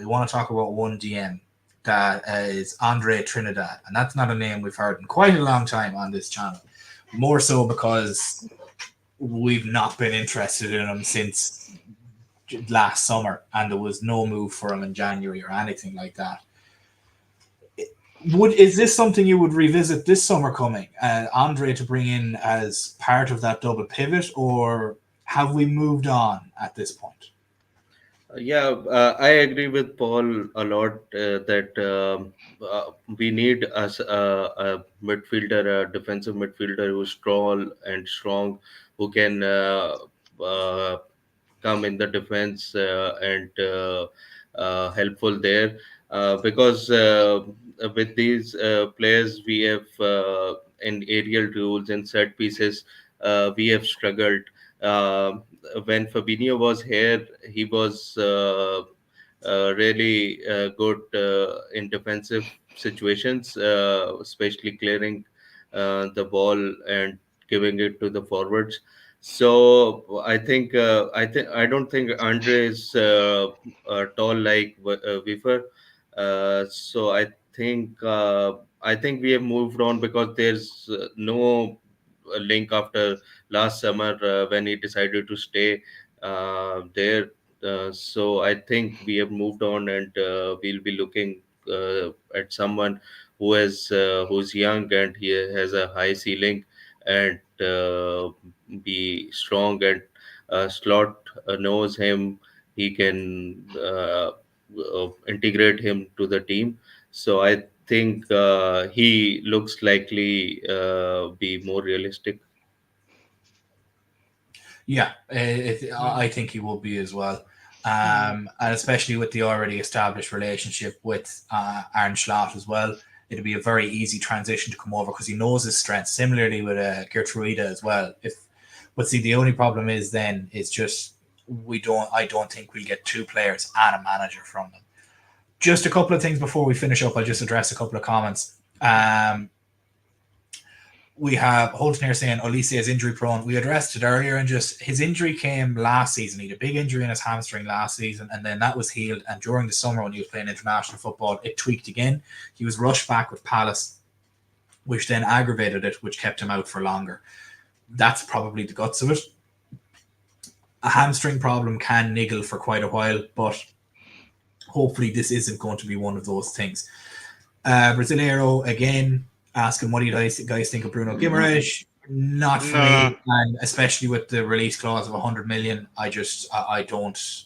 want to talk about one DM that is Andre Trinidad, and that's not a name we've heard in quite a long time on this channel. More so because we've not been interested in him since last summer, and there was no move for him in January or anything like that. Is this something you would revisit this summer coming, Andre to bring in as part of that double pivot, or have we moved on at this point? Yeah, I agree with Paul a lot that we need a midfielder, a defensive midfielder who's tall and strong, who can uh, come in the defense and helpful there. Because with these players, we have in aerial duels and set pieces, we have struggled. Uh, when Fabinho was here, he was really good in defensive situations, especially clearing the ball and giving it to the forwards. So I don't think Andre is tall like Weaver. So I think we have moved on because there's no link after last summer when he decided to stay there. So I think we have moved on, and we'll be looking at someone who's young and he has a high ceiling and be strong. And Slot knows him; he can integrate him to the team. So I think he looks likely be more realistic. Yeah, I think he will be as well. And especially with the already established relationship with Arne Slot as well, it'll be a very easy transition to come over because he knows his strengths. Similarly with Geertruida as well. But see, the only problem is then it's just I don't think we'll get two players and a manager from them. Just a couple of things before we finish up. I'll just address a couple of comments. We have Holton here saying Olise is injury prone. We addressed it earlier, and just his injury came last season. He had a big injury in his hamstring last season, and then that was healed. And during the summer, when he was playing international football, it tweaked again. He was rushed back with Palace, which then aggravated it, which kept him out for longer. That's probably the guts of it. A hamstring problem can niggle for quite a while, but hopefully this isn't going to be one of those things. Brasileiro again asking, what do you guys think of Bruno Guimaraes? Not for me, and especially with the release clause of 100 million, I don't.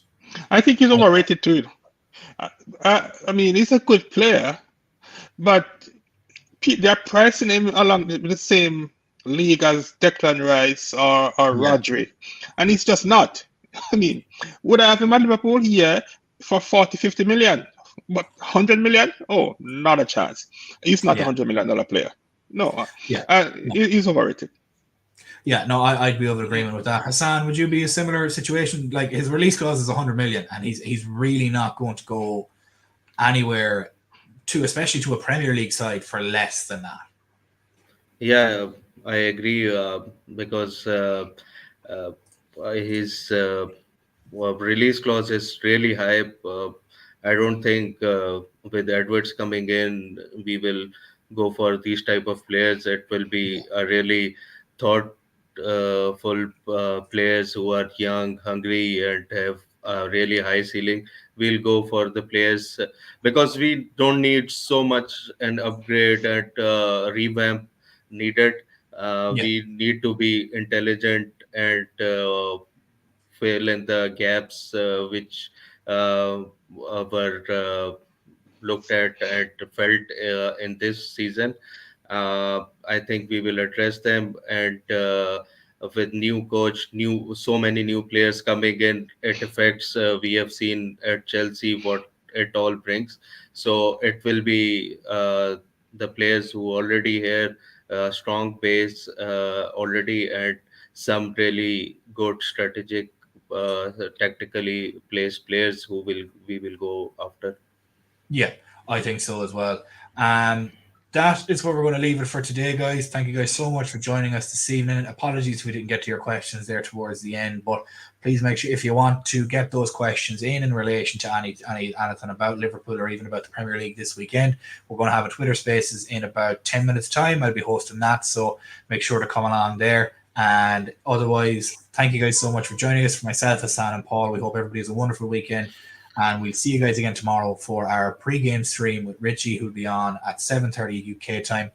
I think he's overrated too. I mean, he's a good player, but they're pricing him along the same league as Declan Rice or Rodri, and he's just not. I mean, would I have him at Liverpool? Yeah, for 40, 50 million. But 100 million? Oh, not a chance. He's not a $100 million player. No. He's overrated. Yeah, no, I'd be of agreement with that. Hassan, would you be a similar situation? Like his release clause is 100 million, and he's really not going to go anywhere especially to a Premier League side for less than that. Yeah, I agree because his release clause is really high. I don't think with Edwards coming in, we will go for these type of players. It will be a really thoughtful players who are young, hungry, and have a really high ceiling. We'll go for the players because we don't need so much an upgrade and revamp needed. We need to be intelligent and fill in the gaps which were looked at and felt in this season. I think we will address them, and with new coach, so many new players coming in, it affects. We have seen at Chelsea what it all brings. So it will be the players who already here, strong base already, and some really good strategic, tactically placed players who we will go after. Yeah, I think so as well. that is where we're going to leave it for today, guys. Thank you guys so much for joining us this evening. Apologies we didn't get to your questions there towards the end, but please make sure if you want to get those questions in relation to anything about Liverpool or even about the Premier League this weekend, we're going to have a Twitter Spaces in about 10 minutes time. I'll be hosting that, so make sure to come along there. And otherwise, thank you guys so much for joining us. For myself, Hassan and Paul, we hope everybody has a wonderful weekend. And we'll see you guys again tomorrow for our pre-game stream with Richie, who'll be on at 7:30 UK time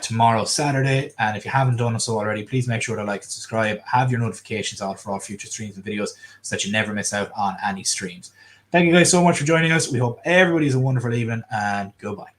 tomorrow, Saturday. And if you haven't done so already, please make sure to like and subscribe. Have your notifications on for all future streams and videos so that you never miss out on any streams. Thank you guys so much for joining us. We hope everybody has a wonderful evening, and goodbye.